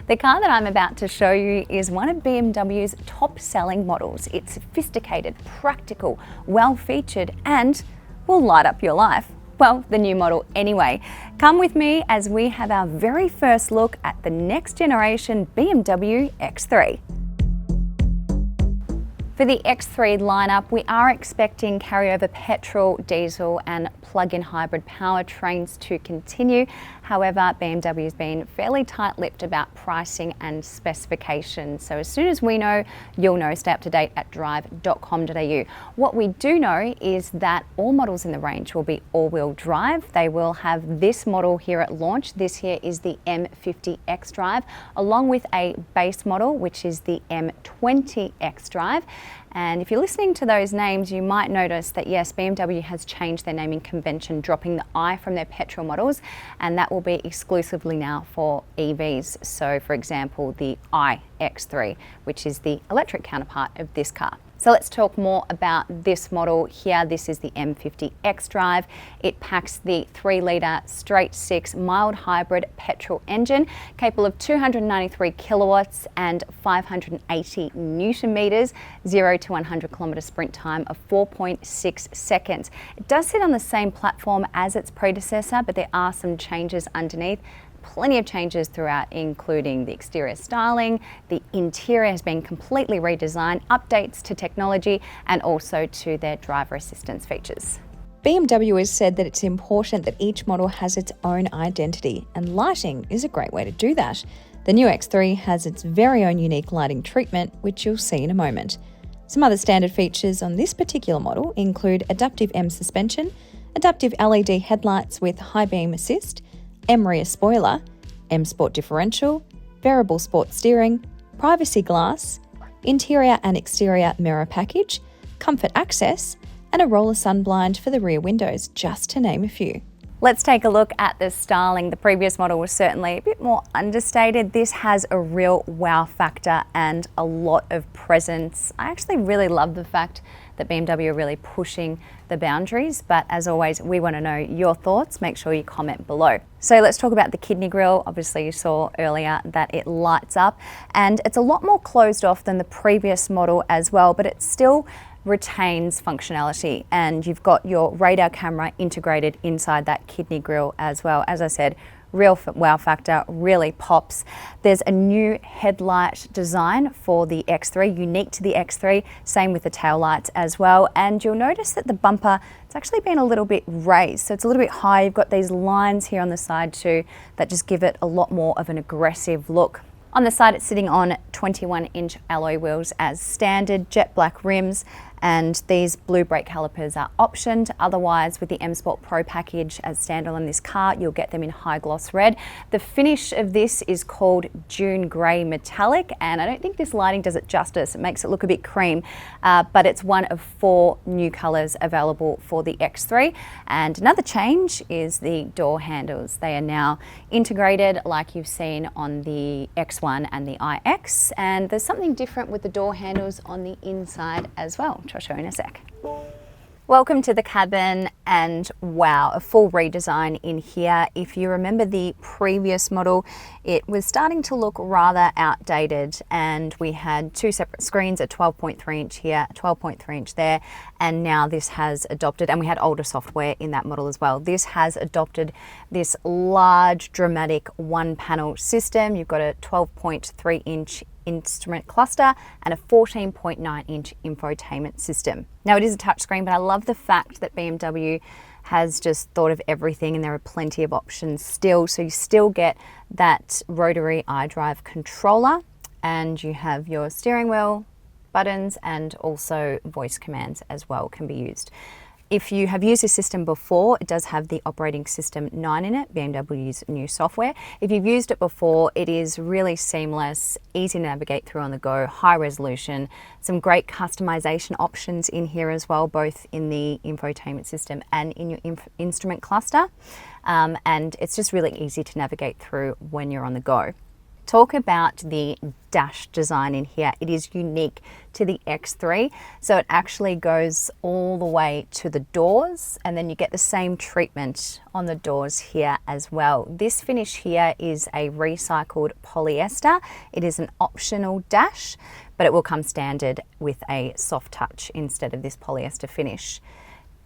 The car that I'm about to show you is one of BMW's top-selling models. It's sophisticated, practical, well-featured, and will light up your life. Well, the new model anyway. Come with me as we have our very first look at the next generation BMW X3. For the X3 lineup, we are expecting carryover petrol, diesel and plug-in hybrid powertrains to continue. However, BMW's been fairly tight-lipped about pricing and specifications. So as soon as we know, you'll know. Stay up to date at Drive.com.au. What we do know is that all models in the range will be all-wheel drive. They will have this model here at launch. This here is the M50 X-Drive, along with a base model, which is the M20 X-Drive. And if you're listening to those names, you might notice that yes, BMW has changed their naming convention, dropping the I from their petrol models, and that will be exclusively now for EVs. So for example, the iX3, which is the electric counterpart of this car. So let's talk more about this model here. This is the M50 X-Drive. It packs the 3-litre straight-six mild hybrid petrol engine, capable of 293 kilowatts and 580 newton meters, 0 to 100 kilometre sprint time of 4.6 seconds. It does sit on the same platform as its predecessor, but there are some changes underneath. Plenty of changes throughout, including the exterior styling, the interior has been completely redesigned, updates to technology and also to their driver assistance features. BMW has said that it's important that each model has its own identity, and lighting is a great way to do that. The new X3 has its very own unique lighting treatment, which you'll see in a moment. Some other standard features on this particular model include adaptive M suspension, adaptive LED headlights with high beam assist, M rear spoiler, M Sport differential, variable sport steering, privacy glass, interior and exterior mirror package, comfort access, and a roller sun blind for the rear windows, just to name a few. Let's take a look at the styling. The previous model was certainly a bit more understated. This has a real wow factor and a lot of presence. I actually really love the fact that BMW are really pushing the boundaries, but as always, we want to know your thoughts. Make sure you comment below. So let's talk about the kidney grille. Obviously you saw earlier that it lights up and it's a lot more closed off than the previous model as well, but it still retains functionality, and you've got your radar camera integrated inside that kidney grille as well. As I said, real wow factor, really pops. There's a new headlight design for the X3, unique to the X3, same with the tail lights as well. And you'll notice that the bumper, it's actually been a little bit raised, so it's a little bit high. You've got these lines here on the side too that just give it a lot more of an aggressive look. On the side, it's sitting on 21-inch alloy wheels as standard, jet black rims, and these blue brake calipers are optioned. Otherwise, with the M Sport Pro package as standard on this car, you'll get them in high gloss red. The finish of this is called Dune Grey Metallic, and I don't think this lighting does it justice. It makes it look a bit cream, but it's one of 4 new colours available for the X3. And another change is the door handles. They are now integrated like you've seen on the X1 and the iX, and there's something different with the door handles on the inside as well, which I'll show you in a sec. Welcome to the cabin, and wow, a full redesign in here. If you remember the previous model, it was starting to look rather outdated, and we had 2 separate screens, a 12.3 inch here, a 12.3 inch there, and now this has adopted, and we had older software in that model as well. This has adopted this large, dramatic one-panel system. You've got a 12.3 inch instrument cluster and a 14.9 inch infotainment system. Now it is a touchscreen, but I love the fact that BMW has just thought of everything, and there are plenty of options still. So you still get that rotary iDrive controller, and you have your steering wheel, buttons, and also voice commands as well can be used. If you have used this system before, it does have the operating system 9 in it, BMW's new software. If you've used it before, it is really seamless, easy to navigate through on the go, high resolution, some great customization options in here as well, both in the infotainment system and in your instrument cluster. And it's just really easy to navigate through when you're on the go. Talk about the dash design in here. It is unique to the X3. So it actually goes all the way to the doors, and then you get the same treatment on the doors here as well. This finish here is a recycled polyester. It is an optional dash, but it will come standard with a soft touch instead of this polyester finish.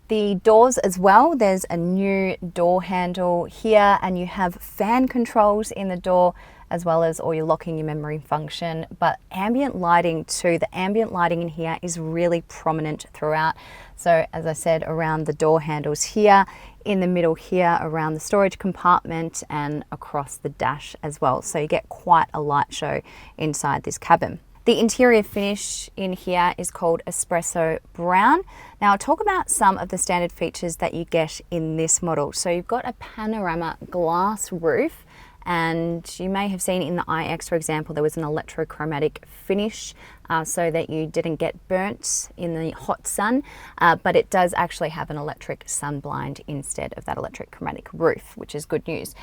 The doors as well, there's a new door handle here, and you have fan controls in the door as well as all your locking your memory function, but ambient lighting too. The ambient lighting in here is really prominent throughout. So as I said, around the door handles here, in the middle here, around the storage compartment, and across the dash as well. So you get quite a light show inside this cabin. The interior finish in here is called Espresso Brown. Now I'll talk about some of the standard features that you get in this model. So you've got a panorama glass roof, and you may have seen in the iX, for example, there was an electrochromatic finish so that you didn't get burnt in the hot sun, but it does actually have an electric sun blind instead of that electric chromatic roof, which is good news.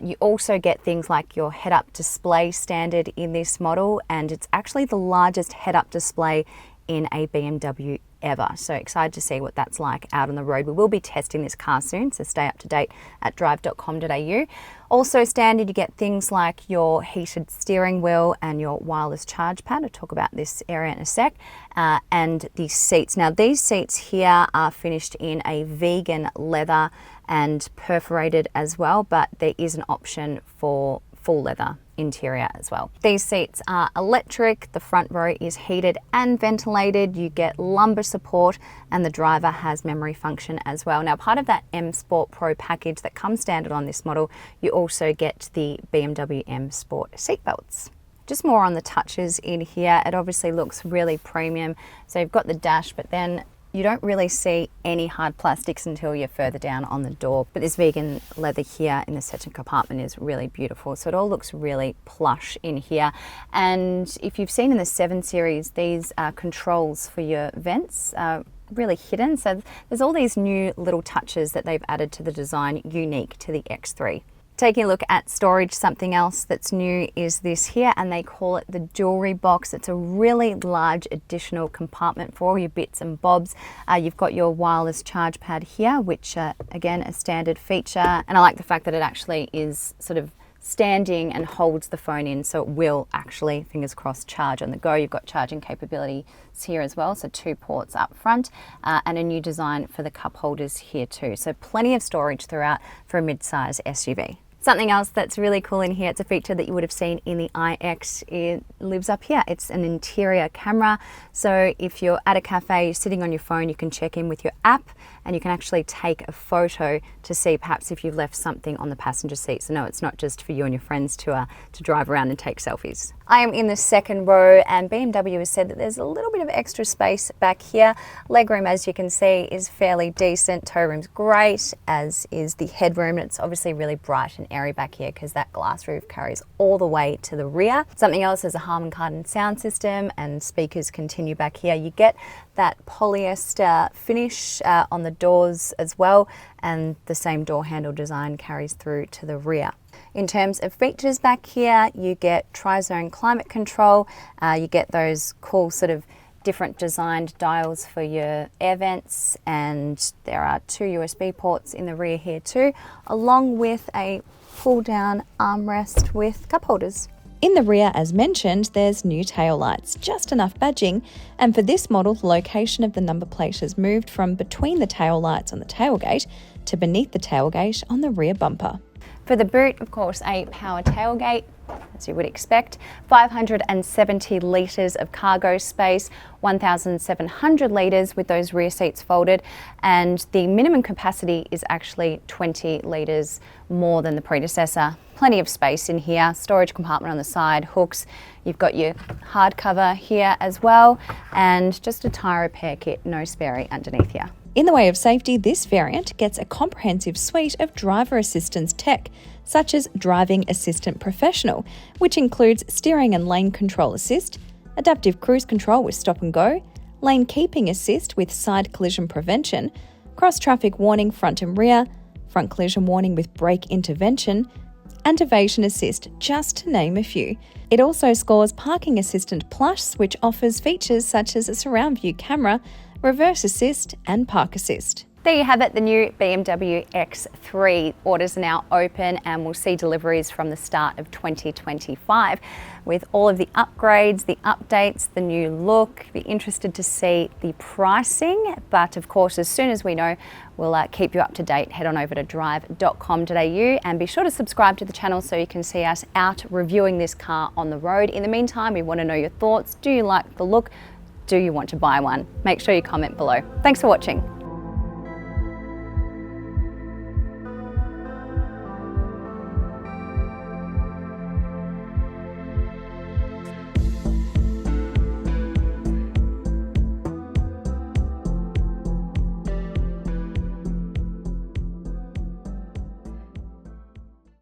You also get things like your head-up display standard in this model, and it's actually the largest head-up display in a BMW ever. So excited to see what that's like out on the road. We will be testing this car soon, so stay up to date at Drive.com.au. Also standard, you get things like your heated steering wheel and your wireless charge pad. I'll talk about this area in a sec. And the seats. Now these seats here are finished in a vegan leather and perforated as well, but there is an option for full leather interior as well. These seats are electric, the front row is heated and ventilated, you get lumbar support, and the driver has memory function as well. Now part of that M Sport Pro package that comes standard on this model, you also get the BMW M Sport seatbelts. Just more on the touches in here, it obviously looks really premium. So you've got the dash, but then you don't really see any hard plastics until you're further down on the door. But this vegan leather here in the center compartment is really beautiful. So it all looks really plush in here. And if you've seen in the 7 Series, these controls for your vents are really hidden. So there's all these new little touches that they've added to the design unique to the X3. Taking a look at storage, something else that's new is this here, and they call it the jewelry box. It's a really large additional compartment for all your bits and bobs. You've got your wireless charge pad here, which again, a standard feature. And I like the fact that it actually is sort of standing and holds the phone in, so it will actually, fingers crossed, charge on the go. You've got charging capabilities here as well, so 2 ports up front, and a new design for the cup holders here too. So plenty of storage throughout for a mid-size SUV. Something else that's really cool in here, it's a feature that you would have seen in the iX, it lives up here. It's an interior camera. So if you're at a cafe, you're sitting on your phone, you can check in with your app and you can actually take a photo to see perhaps if you've left something on the passenger seat. So no, it's not just for you and your friends to drive around and take selfies. I am in the second row, and BMW has said that there's a little bit of extra space back here. Legroom, as you can see, is fairly decent. Toe room's great, as is the headroom. It's obviously really bright and airy back here because that glass roof carries all the way to the rear. Something else is a Harman Kardon sound system, and speakers continue back here. You get that polyester finish on the doors as well, and the same door handle design carries through to the rear. In terms of features back here, you get tri-zone climate control, you get those cool sort of different designed dials for your air vents, and there are 2 USB ports in the rear here too, along with a pull down armrest with cup holders. In the rear, as mentioned, there's new tail lights, just enough badging, and for this model, the location of the number plate has moved from between the tail lights on the tailgate to beneath the tailgate on the rear bumper. For the boot, of course, a power tailgate, as you would expect, 570 litres of cargo space, 1,700 litres with those rear seats folded, and the minimum capacity is actually 20 litres more than the predecessor. Plenty of space in here, storage compartment on the side, hooks, you've got your hardcover here as well, and just a tyre repair kit, no spare underneath here. In the way of safety, this variant gets a comprehensive suite of driver assistance tech, such as Driving Assistant Professional, which includes steering and lane control assist, adaptive cruise control with stop and go, lane keeping assist with side collision prevention, cross traffic warning front and rear, front collision warning with brake intervention, and Evasion Assist, just to name a few. It also scores Parking Assistant Plus, which offers features such as a surround view camera, reverse assist and park assist. There you have it, the new BMW X3. Orders are now open and we'll see deliveries from the start of 2025. With all of the upgrades, the updates, the new look, be interested to see the pricing. But of course, as soon as we know, we'll keep you up to date. Head on over to Drive.com.au and be sure to subscribe to the channel so you can see us out reviewing this car on the road. In the meantime, we want to know your thoughts. Do you like the look? Do you want to buy one? Make sure you comment below. Thanks for watching.